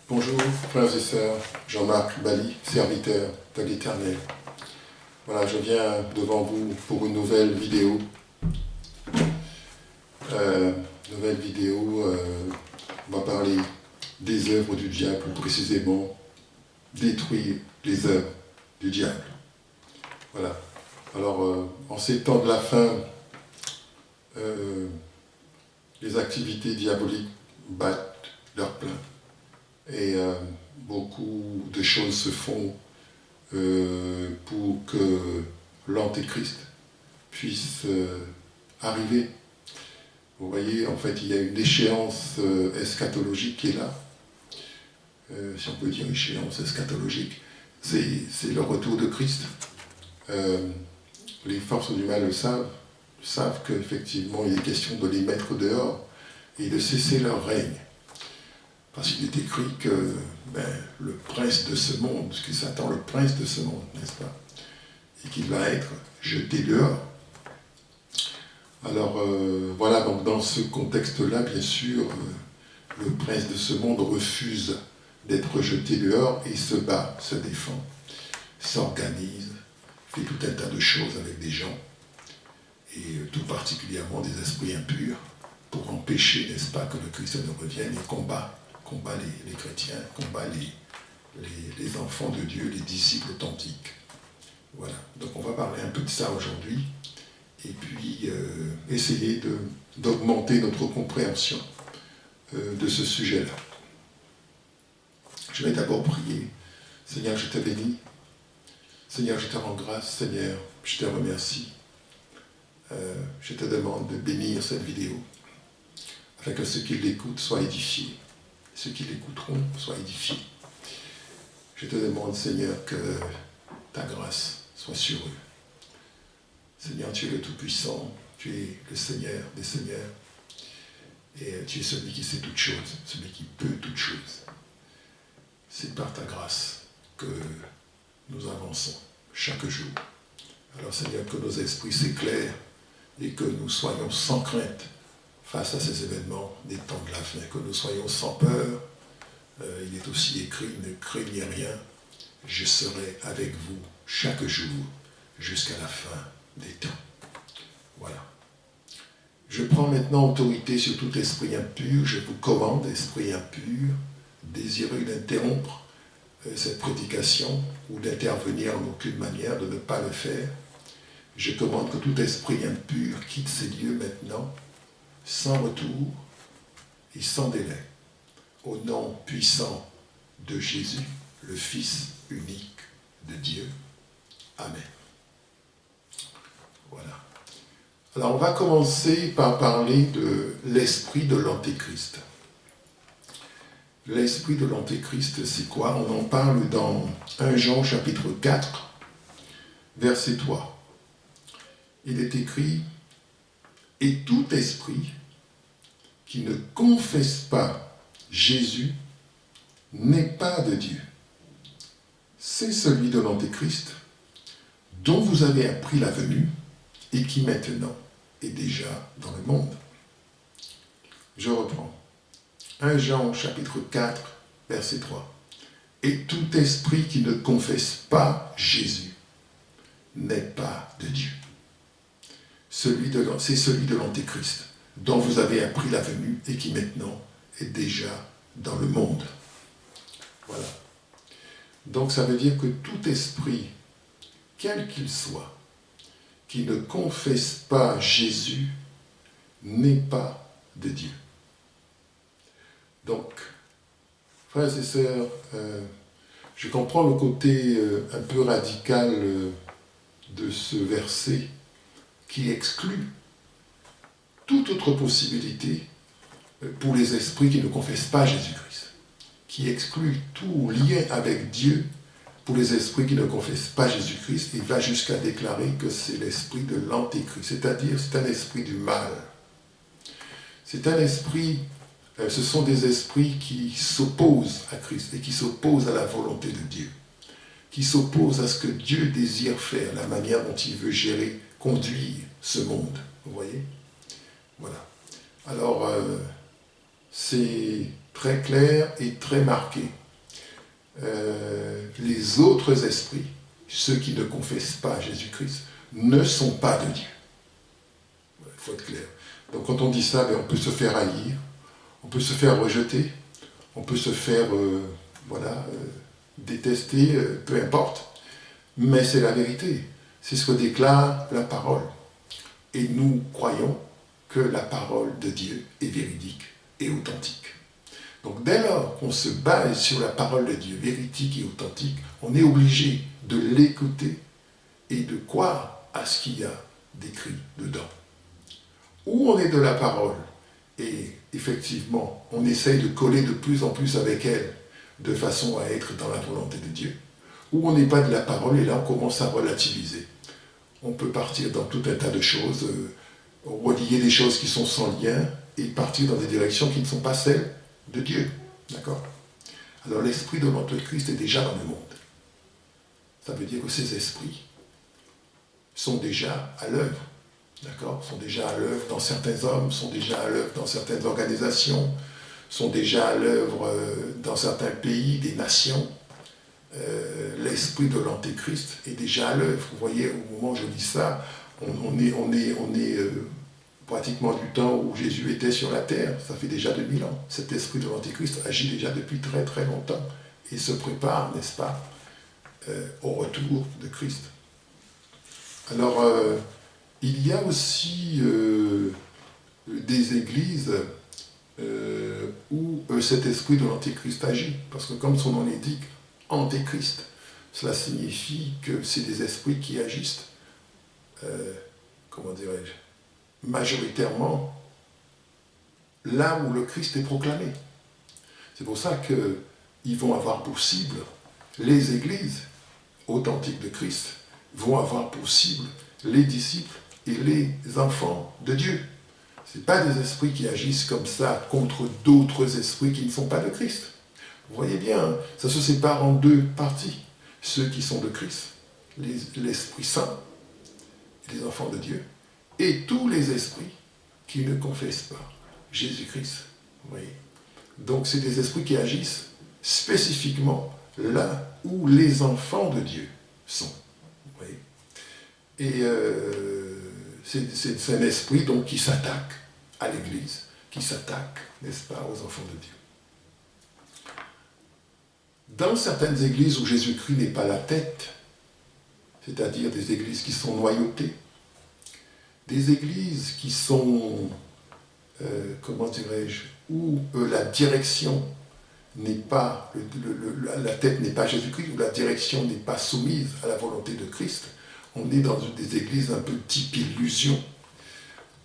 Bonjour, frères et sœurs, Jean-Marc Bali, serviteur de l'Éternel. Voilà, je viens devant vous pour une nouvelle vidéo. On va parler des œuvres du diable, ou précisément détruire les œuvres du diable. Voilà. Alors, en ces temps de la fin, les activités diaboliques battent leur plein. Et beaucoup de choses se font pour que l'Antéchrist puisse arriver. Vous voyez, en fait, il y a une échéance eschatologique qui est là. Si on peut dire échéance eschatologique, c'est le retour de Christ. Les forces du mal le savent qu'effectivement, il est question de les mettre dehors et de cesser leur règne. Parce qu'il est écrit que le prince de ce monde, parce que Satan le prince de ce monde, n'est-ce pas, et qu'il va être jeté dehors. Alors voilà, donc dans ce contexte-là, bien sûr, le prince de ce monde refuse d'être jeté dehors et se bat, se défend, s'organise, fait tout un tas de choses avec des gens, et tout particulièrement des esprits impurs, pour empêcher, n'est-ce pas, que le Christ ne revienne et combat les chrétiens, combat les enfants de Dieu, les disciples authentiques. Voilà, donc on va parler un peu de ça aujourd'hui, et puis essayer d'augmenter notre compréhension de ce sujet-là. Je vais d'abord prier. Seigneur, je te bénis. Seigneur, je te rends grâce. Seigneur, je te remercie. Je te demande de bénir cette vidéo, afin que ceux qui l'écoutent soient édifiés. Ceux qui l'écouteront soient édifiés. Je te demande, Seigneur, que ta grâce soit sur eux. Seigneur, tu es le Tout-Puissant, tu es le Seigneur des Seigneurs, et tu es celui qui sait toutes choses, celui qui peut toutes choses. C'est par ta grâce que nous avançons chaque jour. Alors, Seigneur, que nos esprits s'éclairent et que nous soyons sans crainte face à ces événements des temps de la fin, que nous soyons sans peur. Il est aussi écrit, ne craignez rien, je serai avec vous chaque jour jusqu'à la fin des temps. Voilà. Je prends maintenant autorité sur tout esprit impur, je vous commande, esprit impur, désireux d'interrompre cette prédication ou d'intervenir en aucune manière, de ne pas le faire. Je commande que tout esprit impur quitte ces lieux maintenant, sans retour et sans délai, au nom puissant de Jésus, le Fils unique de Dieu. Amen. Voilà. Alors on va commencer par parler de l'esprit de l'Antéchrist. L'esprit de l'Antéchrist, c'est quoi? On en parle dans 1 Jean chapitre 4, verset 3. Il est écrit « Et tout esprit qui ne confesse pas Jésus n'est pas de Dieu. C'est celui de l'Antéchrist, dont vous avez appris la venue et qui maintenant est déjà dans le monde. » Je reprends. 1 Jean chapitre 4, verset 3. « Et tout esprit qui ne confesse pas Jésus n'est pas de Dieu. C'est celui de l'Antéchrist, dont vous avez appris la venue et qui maintenant est déjà dans le monde. » Voilà. Donc ça veut dire que tout esprit, quel qu'il soit, qui ne confesse pas Jésus, n'est pas de Dieu. Donc, frères et sœurs, je comprends le côté un peu radical de ce verset qui exclut toute autre possibilité pour les esprits qui ne confessent pas Jésus-Christ, qui exclut tout lien avec Dieu pour les esprits qui ne confessent pas Jésus-Christ, et va jusqu'à déclarer que c'est l'esprit de l'Antéchrist, c'est-à-dire c'est un esprit du mal. C'est un esprit, ce sont des esprits qui s'opposent à Christ et qui s'opposent à la volonté de Dieu, qui s'opposent à ce que Dieu désire faire, la manière dont il veut gérer, conduire ce monde. Vous voyez? Voilà. Alors, c'est très clair et très marqué. Les autres esprits, ceux qui ne confessent pas Jésus-Christ, ne sont pas de Dieu. Il faut être clair. Donc quand on dit ça, on peut se faire haïr, on peut se faire rejeter, on peut se faire détester, peu importe. Mais c'est la vérité. C'est ce que déclare la parole. Et nous croyons que la parole de Dieu est véridique et authentique. Donc dès lors qu'on se base sur la parole de Dieu, véridique et authentique, on est obligé de l'écouter et de croire à ce qu'il y a d'écrit dedans. Ou on est de la parole et effectivement on essaye de coller de plus en plus avec elle de façon à être dans la volonté de Dieu, ou on n'est pas de la parole et là on commence à relativiser. On peut partir dans tout un tas de choses, relier des choses qui sont sans lien et partir dans des directions qui ne sont pas celles de Dieu. D'accord? Alors l'esprit de l'Antéchrist est déjà dans le monde. Ça veut dire que ces esprits sont déjà à l'œuvre. D'accord? Sont déjà à l'œuvre dans certains hommes, sont déjà à l'œuvre dans certaines organisations, sont déjà à l'œuvre dans certains pays, des nations. L'esprit de l'Antéchrist est déjà à l'œuvre. Vous voyez, au moment où je dis ça, on est pratiquement du temps où Jésus était sur la terre. Ça fait déjà 2000 ans. Cet esprit de l'Antéchrist agit déjà depuis très très longtemps et se prépare, n'est-ce pas, au retour de Christ. Alors, il y a aussi des églises où cet esprit de l'Antéchrist agit, parce que comme son nom l'indique, Antéchrist, cela signifie que c'est des esprits qui agissent, comment dirais-je, majoritairement là où le Christ est proclamé. C'est pour ça qu'ils vont avoir pour cible, les églises authentiques de Christ vont avoir pour cible les disciples et les enfants de Dieu. Ce n'est pas des esprits qui agissent comme ça contre d'autres esprits qui ne sont pas de Christ. Vous voyez bien, ça se sépare en deux parties. Ceux qui sont de Christ, l'Esprit Saint, les enfants de Dieu, et tous les esprits qui ne confessent pas Jésus-Christ. Vous voyez? Donc c'est des esprits qui agissent spécifiquement là où les enfants de Dieu sont. Vous voyez? Et c'est un esprit donc qui s'attaque à l'Église, qui s'attaque, n'est-ce pas, aux enfants de Dieu. Dans certaines églises où Jésus-Christ n'est pas la tête, c'est-à-dire des églises qui sont noyautées, des églises qui sont, comment dirais-je, où la direction n'est pas, la tête n'est pas Jésus-Christ, où la direction n'est pas soumise à la volonté de Christ, on est dans des églises un peu type illusion,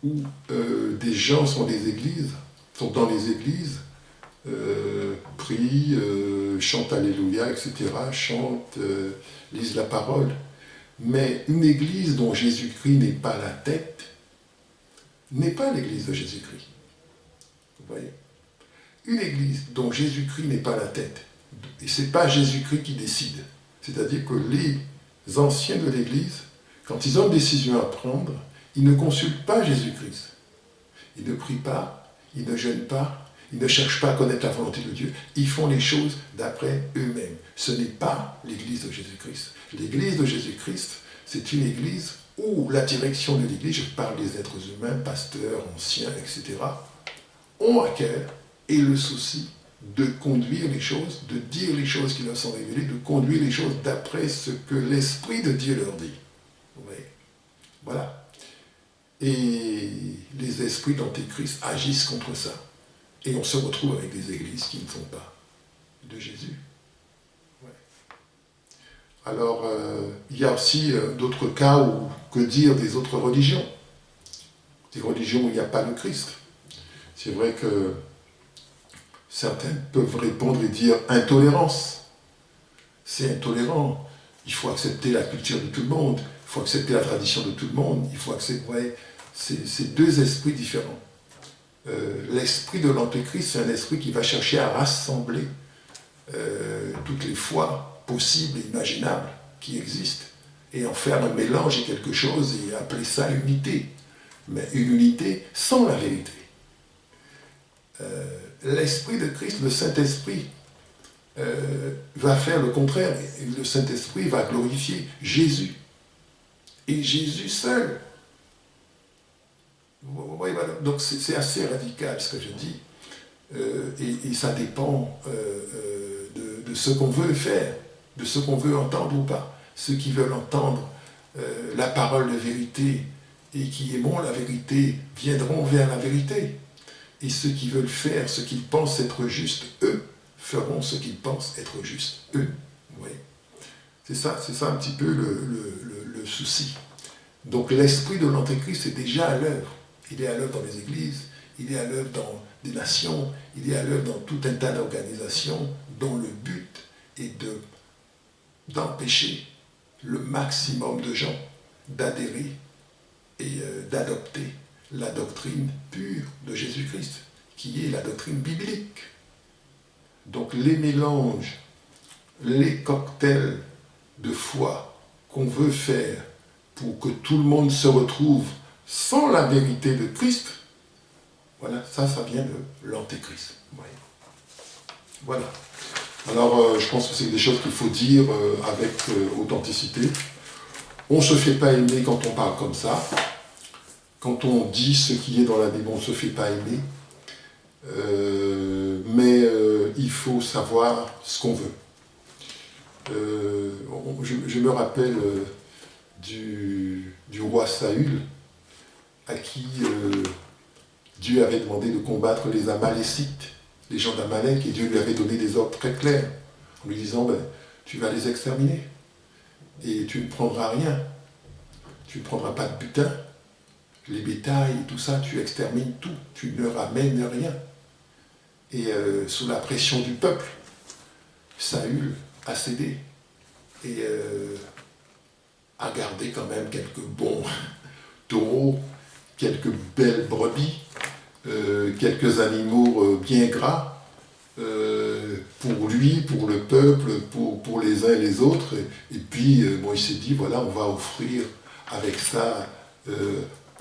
où des gens sont dans les églises, prient, chantent Alléluia, etc., chantent, lisent la parole. Mais une église dont Jésus-Christ n'est pas la tête, n'est pas l'église de Jésus-Christ. Vous voyez? Une église dont Jésus-Christ n'est pas la tête, et ce n'est pas Jésus-Christ qui décide. C'est-à-dire que les anciens de l'église, quand ils ont une décision à prendre, ils ne consultent pas Jésus-Christ. Ils ne prient pas, ils ne jeûnent pas, ils ne cherchent pas à connaître la volonté de Dieu. Ils font les choses d'après eux-mêmes. Ce n'est pas l'église de Jésus-Christ. L'église de Jésus-Christ, c'est une église où la direction de l'église, je parle des êtres humains, pasteurs, anciens, etc., ont à cœur et le souci de conduire les choses, de dire les choses qui leur sont révélées, de conduire les choses d'après ce que l'Esprit de Dieu leur dit. Vous voyez? Voilà. Et les esprits d'Antéchrist agissent contre ça. Et on se retrouve avec des églises qui ne sont pas de Jésus. Ouais. Alors, il y a aussi d'autres cas où, que dire des autres religions? Des religions où il n'y a pas de Christ. C'est vrai que certains peuvent répondre et dire intolérance. C'est intolérant. Il faut accepter la culture de tout le monde. Il faut accepter la tradition de tout le monde. Il faut accepter... Ouais, c'est deux esprits différents. L'esprit de l'Antéchrist, c'est un esprit qui va chercher à rassembler toutes les foi possibles et imaginables qui existent et en faire un mélange et quelque chose et appeler ça unité. Mais une unité sans la vérité. l'Esprit de Christ, le Saint-Esprit, va faire le contraire. Et le Saint-Esprit va glorifier Jésus. Et Jésus seul. Vous voyez, voilà. Donc c'est assez radical ce que je dis. Et ça dépend de ce qu'on veut faire, de ce qu'on veut entendre ou pas. Ceux qui veulent entendre la parole de vérité et qui aimeront la vérité viendront vers la vérité. Et ceux qui veulent faire ce qu'ils pensent être juste, eux, feront ce qu'ils pensent être juste, eux. Vous voyez. C'est ça un petit peu le souci. Donc l'esprit de l'Antéchrist est déjà à l'œuvre. Il est à l'œuvre dans les églises, il est à l'œuvre dans des nations, il est à l'œuvre dans tout un tas d'organisations dont le but est d'empêcher le maximum de gens d'adhérer et d'adopter la doctrine pure de Jésus-Christ, qui est la doctrine biblique. Donc les mélanges, les cocktails de foi qu'on veut faire pour que tout le monde se retrouve sans la vérité de Christ, voilà, ça vient de l'Antéchrist. Voilà. Alors, je pense que c'est des choses qu'il faut dire avec authenticité. On ne se fait pas aimer quand on parle comme ça. Quand on dit ce qui est dans la Bible, on ne se fait pas aimer. Mais il faut savoir ce qu'on veut. Je me rappelle du roi Saül, à qui Dieu avait demandé de combattre les Amalécites, les gens d'Amalek, et Dieu lui avait donné des ordres très clairs, en lui disant, tu vas les exterminer, et tu ne prendras rien, tu ne prendras pas de butin, les bétails, tout ça, tu extermines tout, tu ne ramènes rien. Et sous la pression du peuple, Saül a cédé, et a gardé quand même quelques bons taureaux, quelques belles brebis, quelques animaux bien gras, pour lui, pour le peuple, pour les uns et les autres. Et puis, il s'est dit, voilà, on va offrir avec ça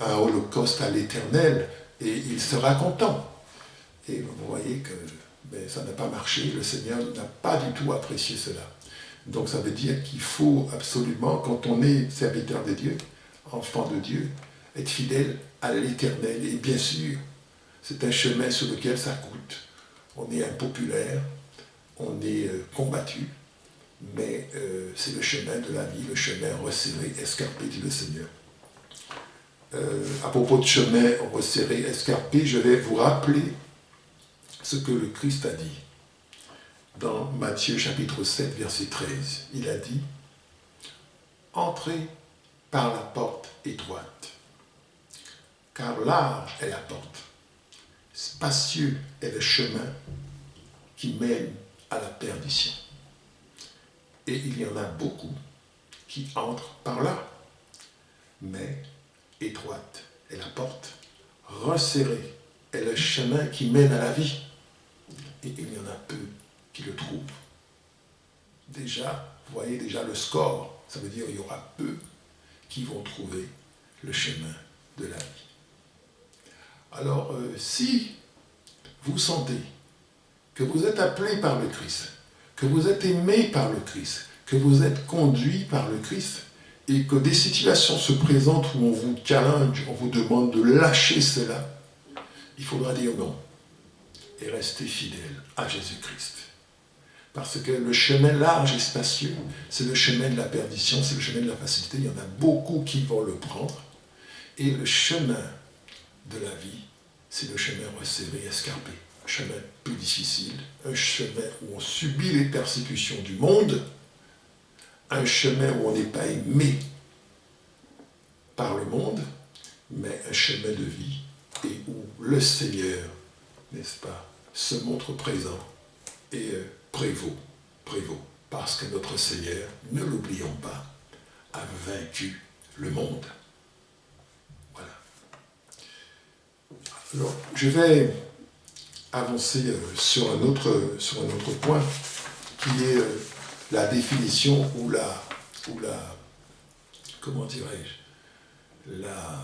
un holocauste à l'Éternel, et il sera content. Et vous voyez que ça n'a pas marché, le Seigneur n'a pas du tout apprécié cela. Donc ça veut dire qu'il faut absolument, quand on est serviteur de Dieu, enfant de Dieu, être fidèle à l'Éternel. Et bien sûr, c'est un chemin sur lequel ça coûte. On est impopulaire, on est combattu, mais c'est le chemin de la vie, le chemin resserré, escarpé, dit le Seigneur. À propos de chemin resserré, escarpé, je vais vous rappeler ce que le Christ a dit. Dans Matthieu chapitre 7, verset 13, il a dit « Entrez par la porte étroite, car large est la porte, spacieux est le chemin qui mène à la perdition. Et il y en a beaucoup qui entrent par là, mais étroite est la porte, resserrée est le chemin qui mène à la vie, et il y en a peu qui le trouvent. » Déjà, vous voyez déjà le score, ça veut dire qu'il y aura peu qui vont trouver le chemin de la vie. Alors, si vous sentez que vous êtes appelé par le Christ, que vous êtes aimé par le Christ, que vous êtes conduit par le Christ, et que des situations se présentent où on vous challenge, on vous demande de lâcher cela, il faudra dire non et rester fidèle à Jésus-Christ. Parce que le chemin large et spacieux, c'est le chemin de la perdition, c'est le chemin de la facilité. Il y en a beaucoup qui vont le prendre. Et le chemin de la vie, c'est le chemin resserré, escarpé. Un chemin plus difficile, un chemin où on subit les persécutions du monde, un chemin où on n'est pas aimé par le monde, mais un chemin de vie et où le Seigneur, n'est-ce pas, se montre présent et prévaut, parce que notre Seigneur, ne l'oublions pas, a vaincu le monde. Voilà. Alors, je vais avancer sur un autre point, qui est la définition ou la comment dirais-je, la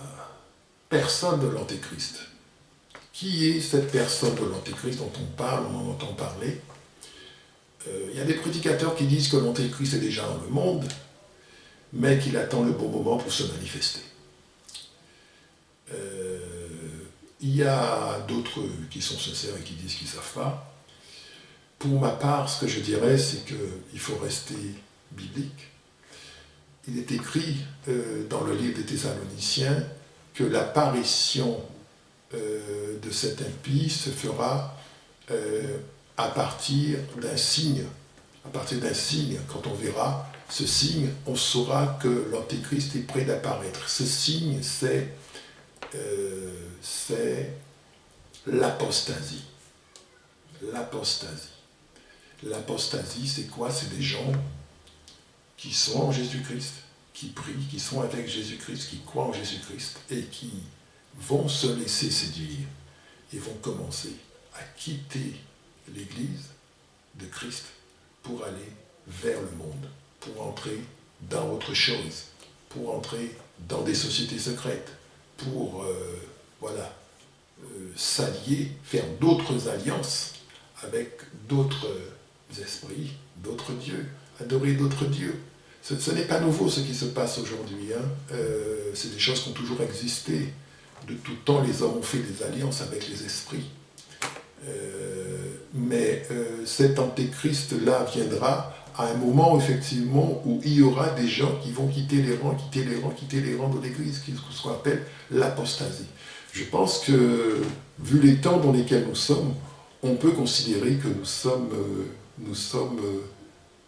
personne de l'Antéchrist, qui est cette personne de l'Antéchrist dont on parle, on en entend parler. Il y a des prédicateurs qui disent que l'Antéchrist est déjà dans le monde, mais qu'il attend le bon moment pour se manifester. Il y a d'autres qui sont sincères et qui disent qu'ils ne savent pas. Pour ma part, ce que je dirais, c'est qu'il faut rester biblique. Il est écrit dans le livre des Thessaloniciens que l'apparition de cet impie se fera à partir d'un signe. À partir d'un signe, quand on verra ce signe, on saura que l'Antéchrist est prêt d'apparaître. Ce signe, c'est l'apostasie. L'apostasie. L'apostasie, c'est quoi? C'est des gens qui sont en Jésus-Christ, qui prient, qui sont avec Jésus-Christ, qui croient en Jésus-Christ et qui vont se laisser séduire et vont commencer à quitter l'Église de Christ pour aller vers le monde, pour entrer dans autre chose, pour entrer dans des sociétés secrètes, pour s'allier, faire d'autres alliances avec d'autres esprits, d'autres dieux, adorer d'autres dieux. Ce n'est pas nouveau ce qui se passe aujourd'hui. C'est des choses qui ont toujours existé. De tout temps, les hommes ont fait des alliances avec les esprits. Mais cet antéchrist-là viendra à un moment, effectivement, où il y aura des gens qui vont quitter les rangs de l'Église, ce qu'on appelle l'apostasie. Je pense que, vu les temps dans lesquels nous sommes, on peut considérer que nous sommes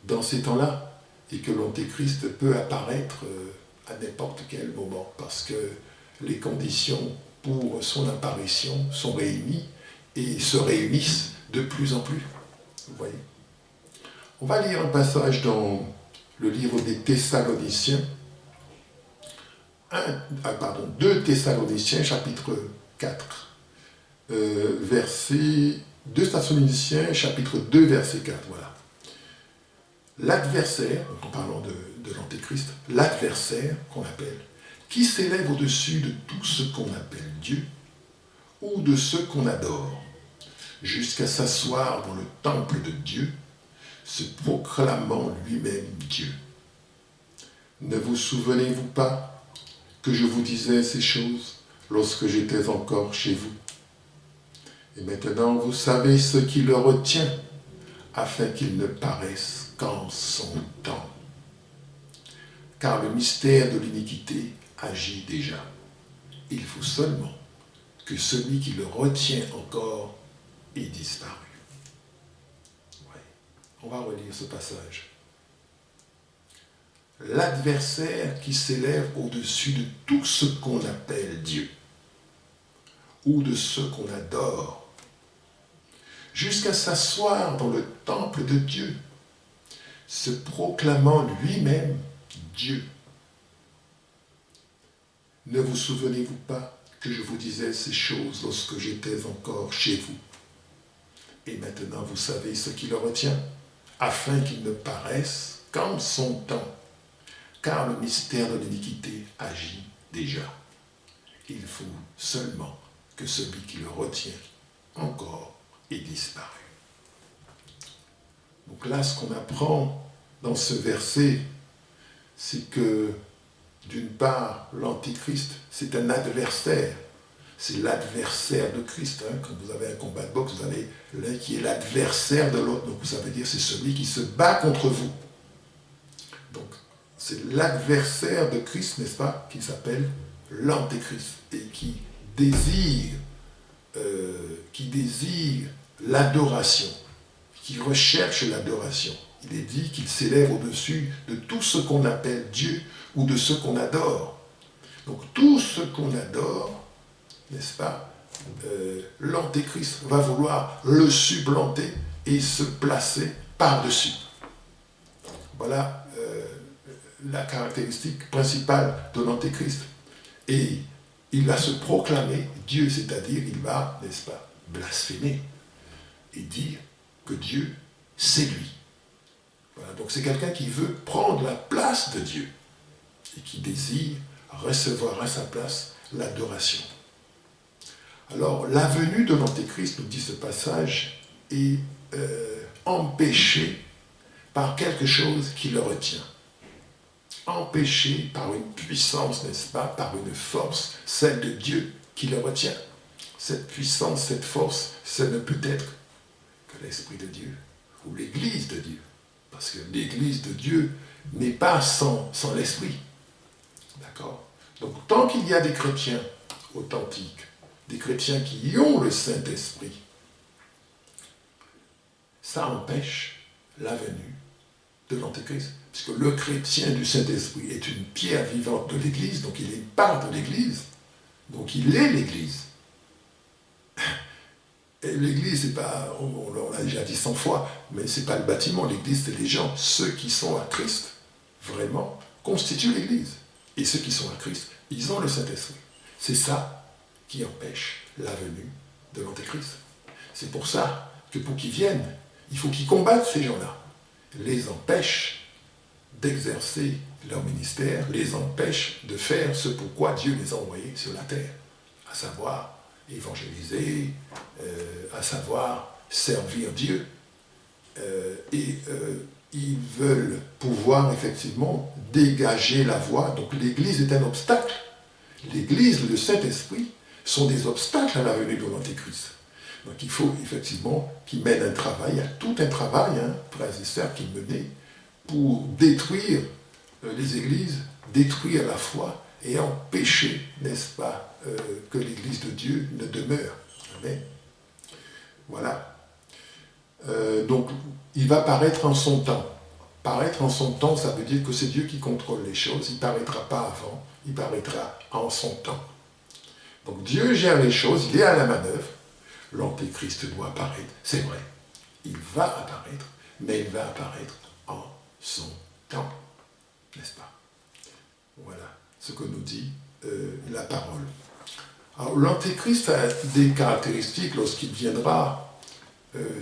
dans ces temps-là, et que l'antéchrist peut apparaître à n'importe quel moment, parce que les conditions pour son apparition sont réunies, et se réunissent de plus en plus. Vous voyez. On va lire un passage dans le livre des Thessaloniciens, 2 Thessaloniciens, chapitre 4, 2 Thessaloniciens, chapitre 2, verset 4, voilà. L'adversaire, en parlant de l'Antéchrist, l'adversaire qu'on appelle, qui s'élève au-dessus de tout ce qu'on appelle Dieu, ou de ce qu'on adore, jusqu'à s'asseoir dans le temple de Dieu, se proclamant lui-même Dieu. Ne vous souvenez-vous pas que je vous disais ces choses lorsque j'étais encore chez vous? Et maintenant vous savez ce qui le retient, afin qu'il ne paraisse qu'en son temps. Car le mystère de l'iniquité agit déjà. Il faut seulement que celui qui le retient encore ait disparu. Ouais. On va relire ce passage. L'adversaire qui s'élève au-dessus de tout ce qu'on appelle Dieu, ou de ce qu'on adore, jusqu'à s'asseoir dans le temple de Dieu, se proclamant lui-même Dieu. Ne vous souvenez-vous pas que je vous disais ces choses lorsque j'étais encore chez vous? Et maintenant vous savez ce qui le retient, afin qu'il ne paraisse qu'en son temps, car le mystère de l'iniquité agit déjà. Il faut seulement que celui qui le retient encore ait disparu. Donc là, ce qu'on apprend dans ce verset, c'est que, d'une part, l'Antichrist, c'est un adversaire. C'est l'adversaire de Christ. Quand vous avez un combat de boxe, vous avez l'un qui est l'adversaire de l'autre. Donc ça veut dire c'est celui qui se bat contre vous. Donc c'est l'adversaire de Christ, n'est-ce pas, qui s'appelle l'Antéchrist et qui désire l'adoration, qui recherche l'adoration. Il est dit qu'il s'élève au-dessus de tout ce qu'on appelle Dieu ou de ce qu'on adore. Donc tout ce qu'on adore, n'est-ce pas, l'Antéchrist va vouloir le supplanter et se placer par-dessus. Voilà la caractéristique principale de l'Antéchrist. Et il va se proclamer Dieu, c'est-à-dire il va, n'est-ce pas, blasphémer et dire que Dieu, c'est lui. Voilà, donc c'est quelqu'un qui veut prendre la place de Dieu et qui désire recevoir à sa place l'adoration. Alors, la venue de l'Antéchrist, nous dit ce passage, est empêchée par quelque chose qui le retient. Empêché par une puissance, n'est-ce pas, par une force, celle de Dieu qui le retient. Cette puissance, cette force, ce ne peut être que l'Esprit de Dieu, ou l'Église de Dieu. Parce que l'Église de Dieu n'est pas sans l'Esprit. D'accord? Donc, tant qu'il y a des chrétiens authentiques, des chrétiens qui ont le Saint-Esprit, ça empêche la venue de l'Antéchrist. Puisque le chrétien du Saint-Esprit est une pierre vivante de l'Église, donc il est part de l'Église, donc il est l'Église. Et l'Église, c'est pas, on l'a déjà dit 100 fois, mais c'est pas le bâtiment, l'Église, c'est les gens, ceux qui sont à Christ, vraiment, constituent l'Église. Et ceux qui sont à Christ, ils ont le Saint-Esprit. C'est ça qui empêche la venue de l'Antéchrist. C'est pour ça que pour qu'ils viennent, il faut qu'ils combattent ces gens-là, les empêchent d'exercer leur ministère, les empêche de faire ce pourquoi Dieu les a envoyés sur la terre, à savoir évangéliser, à savoir servir Dieu. Ils veulent pouvoir effectivement dégager la voie. Donc l'Église est un obstacle. L'Église, le Saint-Esprit, sont des obstacles à la venue de l'Antéchrist. Donc il faut effectivement qu'ils mènent un travail, il y a tout un travail, frères et sœurs, qu'ils menaient pour détruire les églises, détruire la foi et empêcher, n'est-ce pas, que l'Église de Dieu ne demeure. Amen. Voilà. Donc, il va paraître en son temps. Paraître en son temps, ça veut dire que c'est Dieu qui contrôle les choses. Il ne paraîtra pas avant, il paraîtra en son temps. Donc, Dieu gère les choses, il est à la manœuvre. L'Antéchrist doit apparaître, c'est vrai. Il va apparaître, mais il va apparaître en son temps. N'est-ce pas? Voilà ce que nous dit la parole. Alors, l'Antéchrist a des caractéristiques lorsqu'il viendra.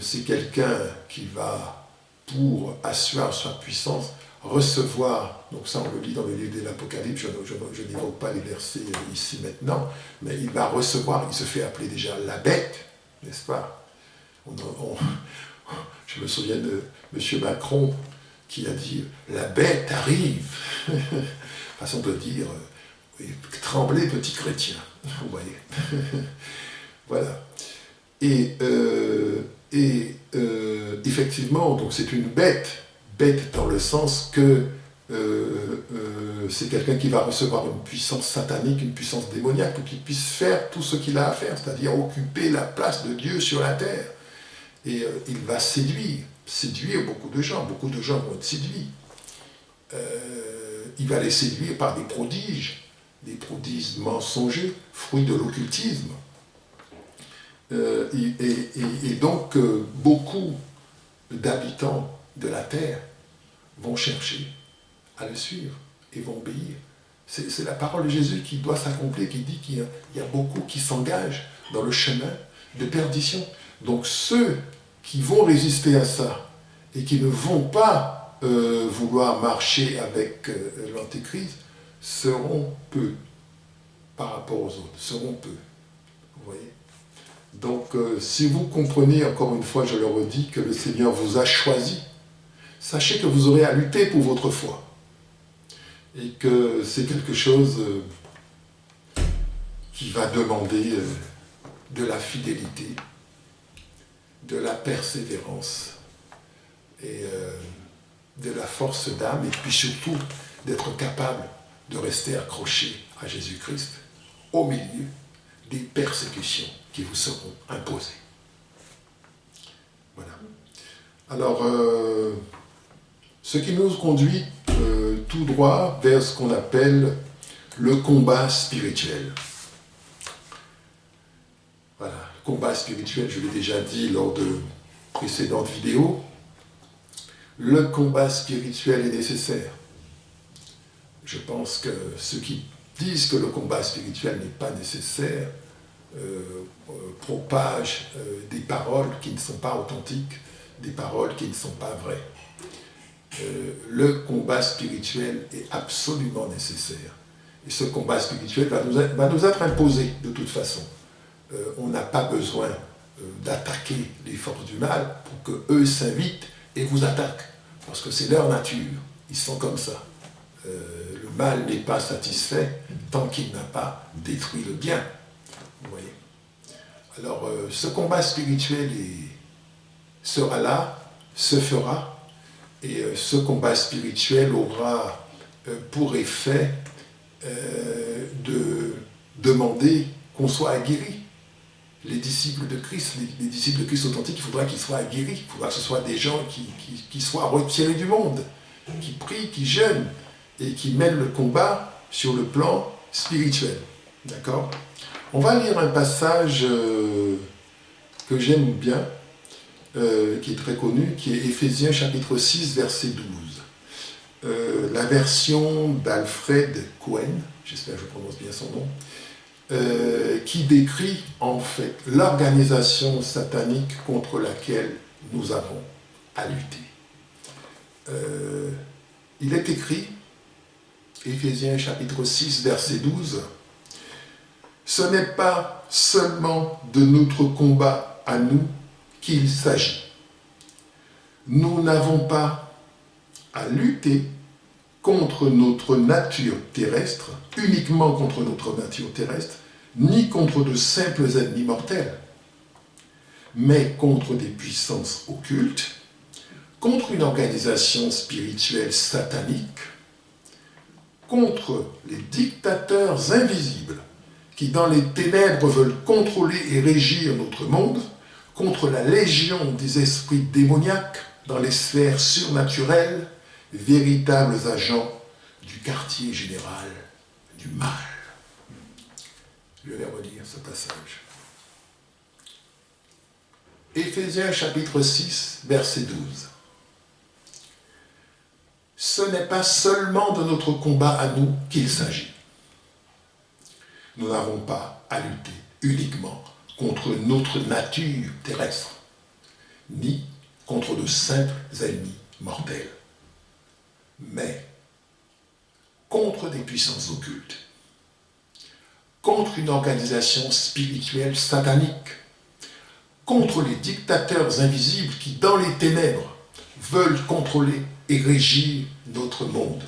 C'est quelqu'un qui va, pour asseoir sa puissance, recevoir, donc ça on le lit dans le livre de l'Apocalypse, je n'évoque pas les versets ici maintenant, mais il va recevoir, il se fait appeler déjà la bête, n'est-ce pas? Je me souviens de M. Macron qui a dit « la bête arrive », façon de dire « tremblez petit chrétien », vous voyez. Voilà. Et effectivement, donc c'est une bête dans le sens que c'est quelqu'un qui va recevoir une puissance satanique, une puissance démoniaque, pour qu'il puisse faire tout ce qu'il a à faire, c'est-à-dire occuper la place de Dieu sur la terre. Et il va séduire beaucoup de gens vont être séduits. Il va les séduire par des prodiges mensongers, fruits de l'occultisme. Et donc, beaucoup d'habitants de la terre vont chercher à le suivre et vont obéir. C'est la parole de Jésus qui doit s'accomplir, qui dit qu'il y a beaucoup qui s'engagent dans le chemin de perdition. Donc ceux qui vont résister à ça et qui ne vont pas vouloir marcher avec l'Antéchrist seront peu par rapport aux autres, seront peu. Vous voyez? Donc, si vous comprenez, encore une fois, je le redis, que le Seigneur vous a choisi, sachez que vous aurez à lutter pour votre foi. Et que c'est quelque chose qui va demander de la fidélité, de la persévérance et de la force d'âme, et puis surtout d'être capable de rester accroché à Jésus-Christ au milieu des persécutions qui vous seront imposées. Voilà. Alors, ce qui nous conduit tout droit vers ce qu'on appelle le combat spirituel. Voilà, le combat spirituel, je l'ai déjà dit lors de précédentes vidéos, le combat spirituel est nécessaire. Je pense que ceux qui disent que le combat spirituel n'est pas nécessaire propagent des paroles qui ne sont pas authentiques, des paroles qui ne sont pas vraies. Le combat spirituel est absolument nécessaire. Et ce combat spirituel va nous être imposé de toute façon. on n'a pas besoin d'attaquer les forces du mal pour qu'eux s'invitent et vous attaquent. Parce que c'est leur nature. Ils sont comme ça. Le mal n'est pas satisfait tant qu'il n'a pas détruit le bien. Vous voyez. Alors, ce combat spirituel sera là, se fera, et ce combat spirituel aura pour effet de demander qu'on soit aguerri. Les disciples de Christ, les disciples de Christ authentiques, il faudra qu'ils soient aguerris, il faudra que ce soit des gens qui soient retirés du monde, qui prient, qui jeûnent, et qui mènent le combat sur le plan spirituel. D'accord ? On va lire un passage que j'aime bien, qui est très connu, qui est Éphésiens chapitre 6, verset 12. La version d'Alfred Cohen, j'espère que je prononce bien son nom, qui décrit en fait l'organisation satanique contre laquelle nous avons à lutter. Il est écrit, Éphésiens chapitre 6, verset 12, « Ce n'est pas seulement de notre combat à nous qu'il s'agit. Nous n'avons pas à lutter contre notre nature terrestre, uniquement contre notre nature terrestre, ni contre de simples ennemis mortels, mais contre des puissances occultes, contre une organisation spirituelle satanique, contre les dictateurs invisibles qui dans les ténèbres veulent contrôler et régir notre monde, contre la légion des esprits démoniaques dans les sphères surnaturelles, véritables agents du quartier général du mal. » Je vais relire ce passage. Éphésiens chapitre 6, verset 12. « Ce n'est pas seulement de notre combat à nous qu'il s'agit. Nous n'avons pas à lutter uniquement contre notre nature terrestre, ni contre de simples ennemis mortels, mais contre des puissances occultes, contre une organisation spirituelle satanique, contre les dictateurs invisibles qui, dans les ténèbres, veulent contrôler et régir notre monde,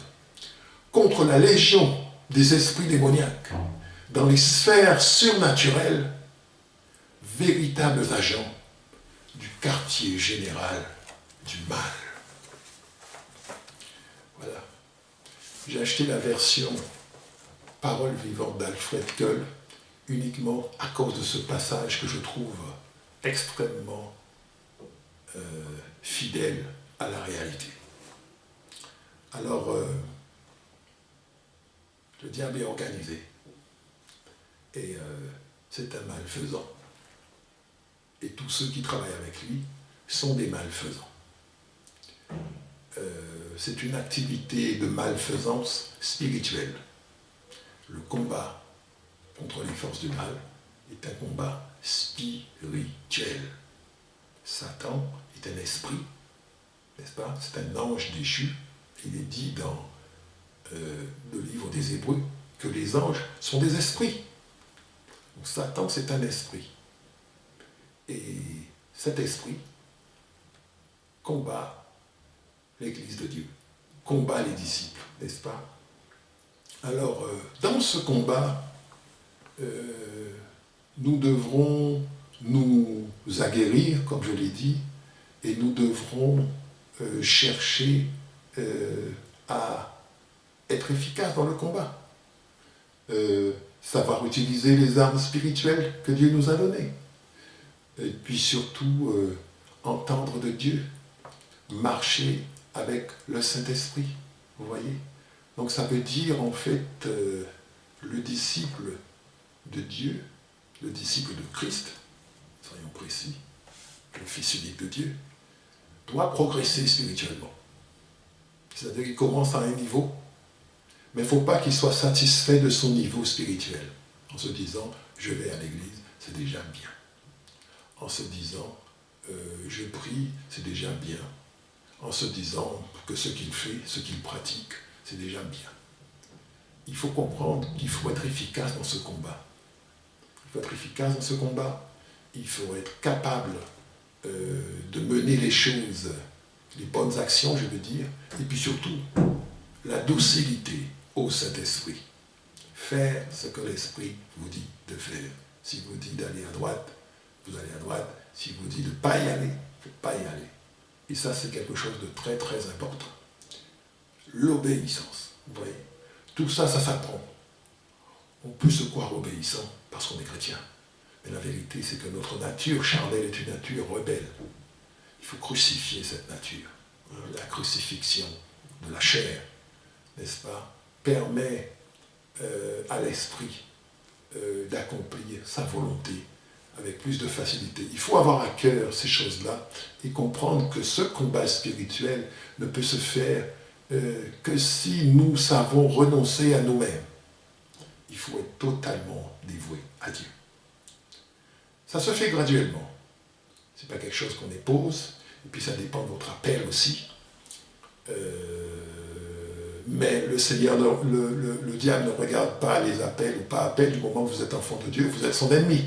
contre la légion des esprits démoniaques, dans les sphères surnaturelles, véritables agents du quartier général du mal. » Voilà. J'ai acheté la version Parole vivante d'Alfred Koell uniquement à cause de ce passage que je trouve extrêmement fidèle à la réalité. Alors, le diable est organisé et c'est un malfaisant. Et tous ceux qui travaillent avec lui sont des malfaisants. C'est une activité de malfaisance spirituelle. Le combat contre les forces du mal est un combat spirituel. Satan est un esprit, n'est-ce pas? C'est un ange déchu. Il est dit dans le livre des Hébreux que les anges sont des esprits. Donc Satan, c'est un esprit. Et cet esprit combat l'Église de Dieu, combat les disciples, n'est-ce pas? Alors, dans ce combat, nous devrons nous aguerrir, comme je l'ai dit, et nous devrons chercher à être efficaces dans le combat. Savoir utiliser les armes spirituelles que Dieu nous a données. Et puis surtout, entendre de Dieu, marcher avec le Saint-Esprit, vous voyez? Donc ça veut dire en fait, le disciple de Dieu, le disciple de Christ, soyons précis, le Fils unique de Dieu, doit progresser spirituellement. C'est-à-dire qu'il commence à un niveau, mais il ne faut pas qu'il soit satisfait de son niveau spirituel, en se disant, je vais à l'église, c'est déjà bien. En se disant, je prie, c'est déjà bien. En se disant que ce qu'il fait, ce qu'il pratique, c'est déjà bien. Il faut comprendre qu'il faut être efficace dans ce combat. Il faut être efficace dans ce combat. Il faut être capable de mener les choses, les bonnes actions, je veux dire. Et puis surtout, la docilité au Saint-Esprit. Faire ce que l'Esprit vous dit de faire. S'il vous dit d'aller à droite, vous allez à droite. S'il vous dit de ne pas y aller, vous ne pas y aller. Et ça, c'est quelque chose de très, très important. L'obéissance. Vous voyez, tout ça, ça s'apprend. On peut se croire obéissant parce qu'on est chrétien. Mais la vérité, c'est que notre nature charnelle est une nature rebelle. Il faut crucifier cette nature. La crucifixion de la chair, n'est-ce pas, permet à l'esprit d'accomplir sa volonté avec plus de facilité. Il faut avoir à cœur ces choses-là et comprendre que ce combat spirituel ne peut se faire que si nous savons renoncer à nous-mêmes. Il faut être totalement dévoué à Dieu. Ça se fait graduellement. Ce n'est pas quelque chose qu'on impose, et puis ça dépend de votre appel aussi. Mais le Seigneur, le diable ne regarde pas les appels ou pas appels du moment où vous êtes enfant de Dieu, vous êtes son ennemi.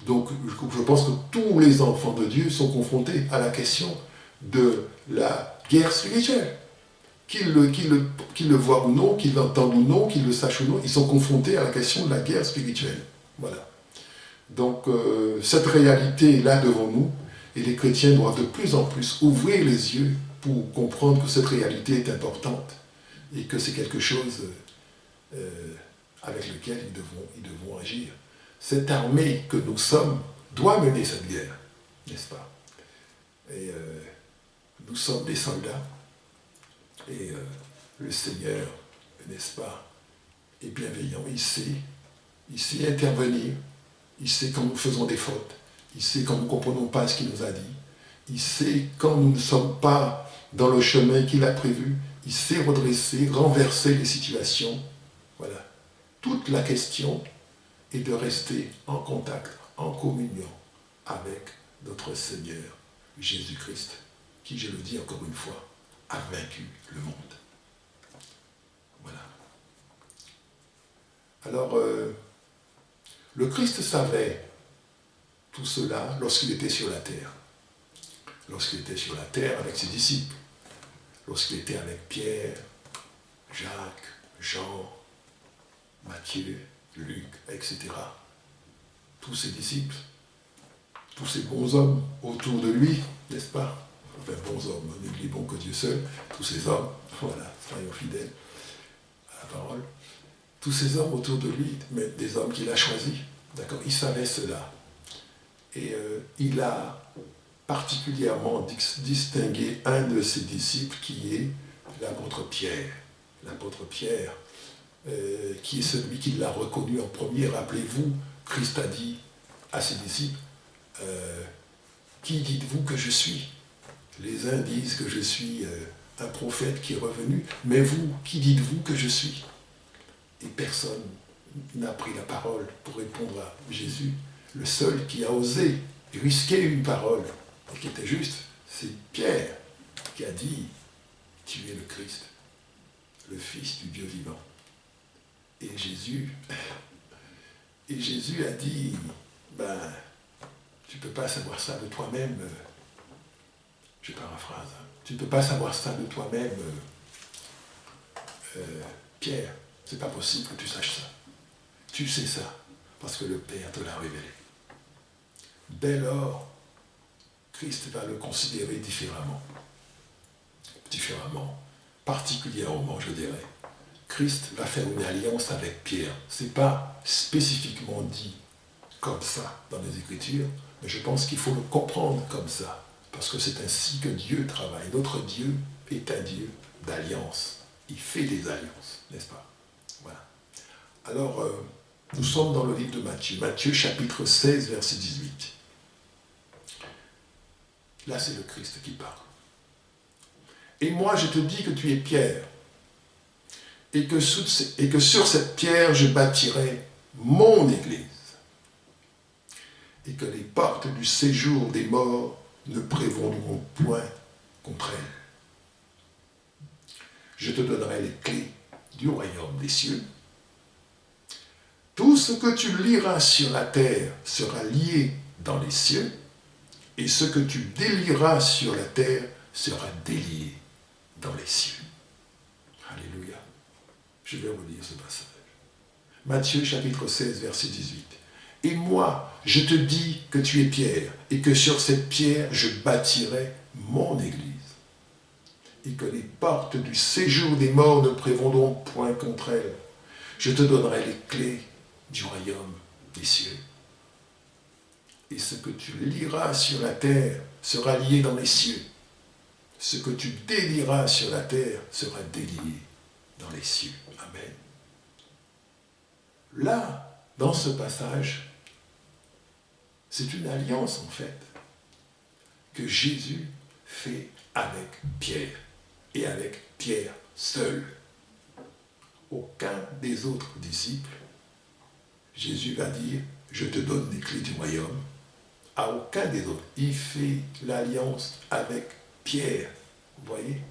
Donc je pense que tous les enfants de Dieu sont confrontés à la question de la guerre spirituelle. Qu'ils le voient ou non, qu'ils l'entendent ou non, qu'ils le sachent ou non, ils sont confrontés à la question de la guerre spirituelle. Voilà. Donc cette réalité est là devant nous, et les chrétiens doivent de plus en plus ouvrir les yeux pour comprendre que cette réalité est importante et que c'est quelque chose avec lequel ils devront agir. Cette armée que nous sommes doit mener cette guerre, n'est-ce pas? Et nous sommes des soldats, et le Seigneur, n'est-ce pas, est bienveillant, il sait intervenir, il sait quand nous faisons des fautes, il sait quand nous ne comprenons pas ce qu'il nous a dit, il sait quand nous ne sommes pas dans le chemin qu'il a prévu, il sait redresser, renverser les situations. Voilà. Toute la question est de rester en contact, en communion avec notre Seigneur Jésus-Christ, qui, je le dis encore une fois, a vaincu le monde. Voilà. Alors, le Christ savait tout cela lorsqu'il était sur la terre. Lorsqu'il était sur la terre avec ses disciples. Lorsqu'il était avec Pierre, Jacques, Jean, Matthieu, Luc, etc. Tous ses disciples, tous ces bons hommes autour de lui, n'est-ce pas? Enfin, bons hommes, n'oublie bon que Dieu seul, tous ces hommes, voilà, soyons fidèles à la parole. Tous ces hommes autour de lui, mais des hommes qu'il a choisis, d'accord? Il savait cela. Et il a particulièrement distingué un de ses disciples qui est l'apôtre Pierre. L'apôtre Pierre, qui est celui qui l'a reconnu en premier. Rappelez-vous, Christ a dit à ses disciples, qui dites-vous que je suis? Les uns disent que je suis un prophète qui est revenu, mais vous, qui dites-vous que je suis? Et personne n'a pris la parole pour répondre à Jésus. Le seul qui a osé risquer une parole, et qui était juste, c'est Pierre, qui a dit, tu es le Christ, le Fils du Dieu vivant. Et Jésus a dit, ben, tu ne peux pas savoir ça de toi-même, je paraphrase, tu ne peux pas savoir ça de toi-même, Pierre, c'est pas possible que tu saches ça. Tu sais ça, parce que le Père te l'a révélé. Dès lors, Christ va le considérer différemment. Différemment, particulièrement, je dirais. Christ va faire une alliance avec Pierre. Ce n'est pas spécifiquement dit comme ça dans les Écritures, mais je pense qu'il faut le comprendre comme ça, parce que c'est ainsi que Dieu travaille. Notre Dieu est un Dieu d'alliance. Il fait des alliances, n'est-ce pas? Voilà. Alors, nous sommes dans le livre de Matthieu. Matthieu, chapitre 16, verset 18. Là, c'est le Christ qui parle. Et moi, je te dis que tu es Pierre, et que sur cette pierre, je bâtirai mon Église, et que les portes du séjour des morts ne prévaudront point contre elle. Je te donnerai les clés du royaume des cieux. Tout ce que tu liras sur la terre sera lié dans les cieux, et ce que tu délieras sur la terre sera délié dans les cieux. Alléluia. Je vais relire ce passage. Matthieu chapitre 16, verset 18. Et moi, je te dis que tu es Pierre, et que sur cette pierre, je bâtirai mon église. Et que les portes du séjour des morts ne prévaudront point contre elle. Je te donnerai les clés du royaume des cieux. Et ce que tu liras sur la terre sera lié dans les cieux. Ce que tu délieras sur la terre sera délié dans les cieux. Amen. Là, dans ce passage, c'est une alliance en fait que Jésus fait avec Pierre et avec Pierre seul. Aucun des autres disciples, Jésus va dire, je te donne les clés du royaume. À aucun des autres. Il fait l'alliance avec Pierre. Vous voyez?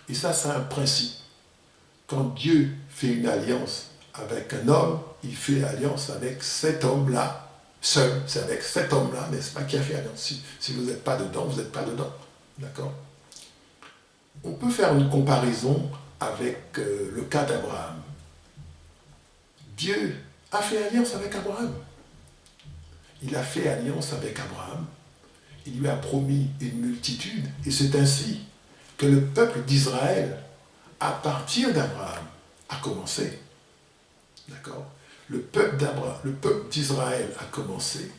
Et ça, c'est un principe. Quand Dieu fait une alliance avec un homme, il fait l'alliance avec cet homme-là, seul. C'est avec cet homme-là, n'est-ce pas, qui a fait l'alliance. Si vous n'êtes pas dedans, vous n'êtes pas dedans. D'accord? On peut faire une comparaison avec le cas d'Abraham. Dieu a fait alliance avec Abraham. Il a fait alliance avec Abraham. Il lui a promis une multitude. Et c'est ainsi que le peuple d'Israël, à partir d'Abraham, a commencé. D'accord? Le peuple d'Israël a commencé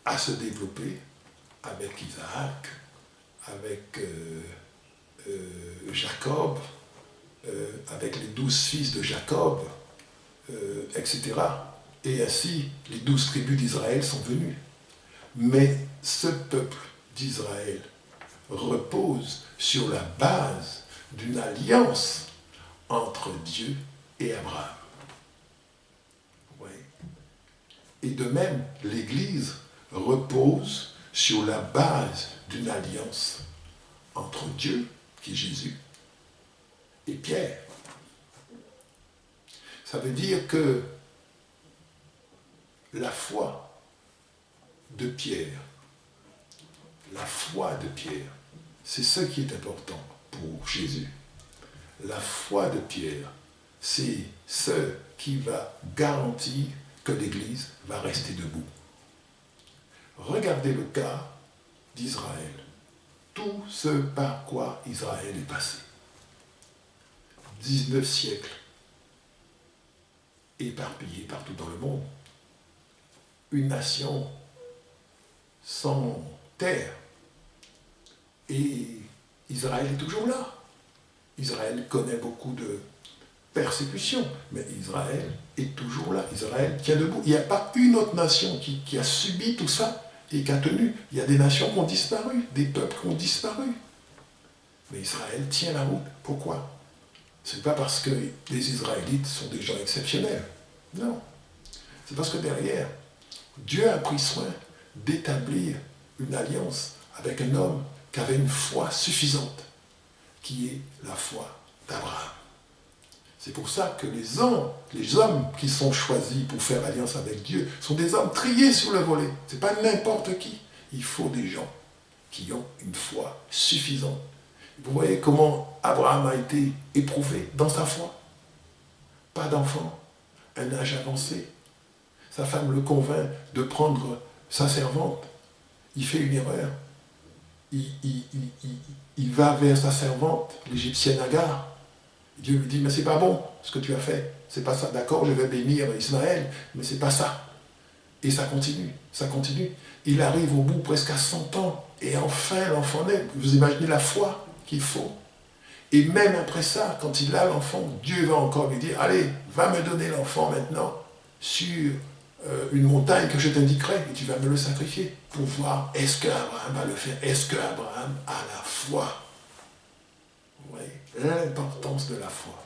à se développer avec Isaac, avec Jacob, avec les 12 fils de Jacob, etc. Et ainsi, les 12 tribus d'Israël sont venues. Mais ce peuple d'Israël repose sur la base d'une alliance entre Dieu et Abraham. Oui. Et de même, l'Église repose sur la base d'une alliance entre Dieu, qui est Jésus, et Pierre. Ça veut dire que la foi de Pierre, c'est ce qui est important pour Jésus. La foi de Pierre, c'est ce qui va garantir que l'Église va rester debout. Regardez le cas d'Israël. Tout ce par quoi Israël est passé. 19 siècles éparpillés partout dans le monde. Une nation sans terre. Et Israël est toujours là. Israël connaît beaucoup de persécutions, mais Israël est toujours là. Israël tient debout. Il n'y a pas une autre nation qui a subi tout ça et qui a tenu. Il y a des nations qui ont disparu, des peuples qui ont disparu. Mais Israël tient la route. Pourquoi? Ce n'est pas parce que les Israélites sont des gens exceptionnels. Non. C'est parce que derrière, Dieu a pris soin d'établir une alliance avec un homme qui avait une foi suffisante, qui est la foi d'Abraham. C'est pour ça que les hommes qui sont choisis pour faire alliance avec Dieu sont des hommes triés sur le volet. Ce n'est pas n'importe qui. Il faut des gens qui ont une foi suffisante. Vous voyez comment Abraham a été éprouvé dans sa foi. Pas d'enfant, un âge avancé. Sa femme le convainc de prendre sa servante. Il fait une erreur. Il va vers sa servante, l'Égyptienne Agar. Dieu lui dit, mais c'est pas bon ce que tu as fait. C'est pas ça. D'accord, je vais bénir Ismaël, mais c'est pas ça. Et ça continue, ça continue. Il arrive au bout presque à 100 ans. Et enfin, l'enfant naît. Vous imaginez la foi qu'il faut. Et même après ça, quand il a l'enfant, Dieu va encore lui dire, allez, va me donner l'enfant maintenant sur une montagne que je t'indiquerai et tu vas me le sacrifier pour voir est-ce qu'Abraham va le faire, est-ce qu'Abraham a la foi. Vous voyez l'importance de la foi.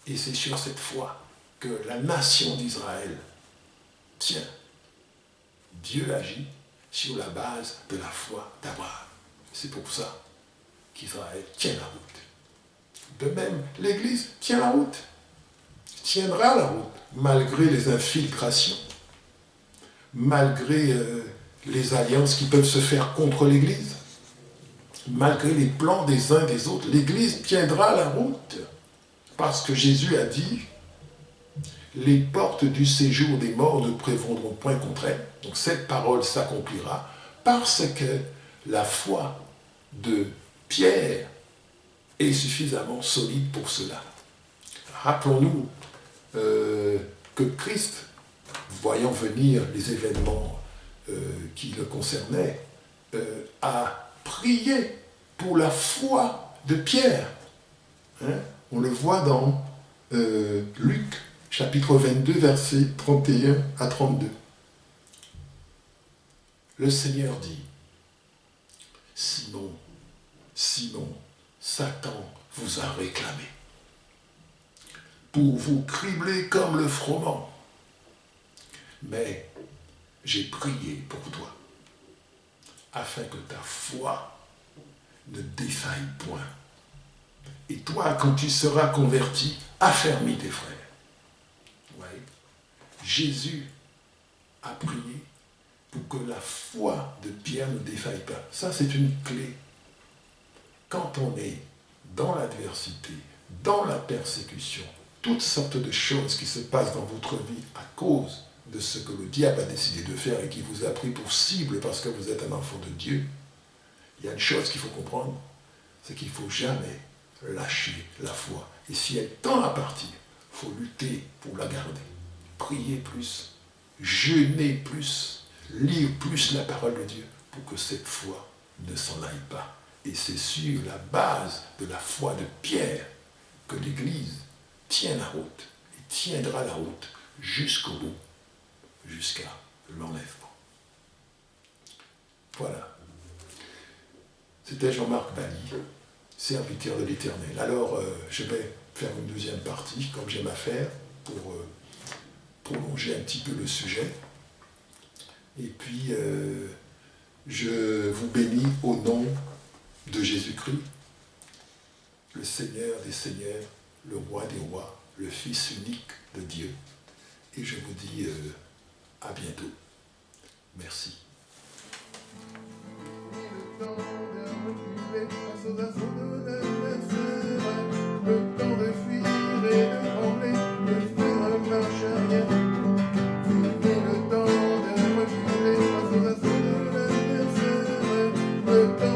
Et c'est sur cette foi que la nation d'Israël tient. Dieu agit sur la base de la foi d'Abraham. C'est pour ça qu'Israël tient la route. De même, l'Église tient la route. tiendra la route, malgré les infiltrations, malgré les alliances qui peuvent se faire contre l'Église, malgré les plans des uns des autres. L'Église tiendra la route, parce que Jésus a dit « Les portes du séjour des morts ne prévaudront point contre elle ». Donc cette parole s'accomplira parce que la foi de Pierre est suffisamment solide pour cela. Rappelons-nous que Christ, voyant venir les événements qui le concernaient, a prié pour la foi de Pierre. Hein? On le voit dans Luc, chapitre 22, versets 31 à 32. Le Seigneur dit, « Simon, Simon, Satan vous a réclamé pour vous cribler comme le froment. Mais j'ai prié pour toi, afin que ta foi ne défaille point. Et toi, quand tu seras converti, affermis tes frères. » Ouais. Jésus a prié pour que la foi de Pierre ne défaille pas. Ça, c'est une clé. Quand on est dans l'adversité, dans la persécution, toutes sortes de choses qui se passent dans votre vie à cause de ce que le diable a décidé de faire et qui vous a pris pour cible parce que vous êtes un enfant de Dieu, il y a une chose qu'il faut comprendre, c'est qu'il ne faut jamais lâcher la foi. Et si elle tend à partir, il faut lutter pour la garder. Prier plus, jeûner plus, lire plus la parole de Dieu pour que cette foi ne s'en aille pas. Et c'est sur la base de la foi de Pierre que l'Église tient la route et tiendra la route jusqu'au bout, jusqu'à l'enlèvement. Voilà. C'était Jean-Marc Bally, serviteur de l'Éternel. Alors, je vais faire une deuxième partie, comme j'aime à faire, pour prolonger un petit peu le sujet. Et puis, je vous bénis au nom de Jésus-Christ, le Seigneur des Seigneurs, le Roi des Rois, le Fils unique de Dieu. Et je vous dis à bientôt. Merci. Le temps de fuir et de trembler, de faire marche arrière. Le temps de reculer face aux assauts de l'adversaire. Le temps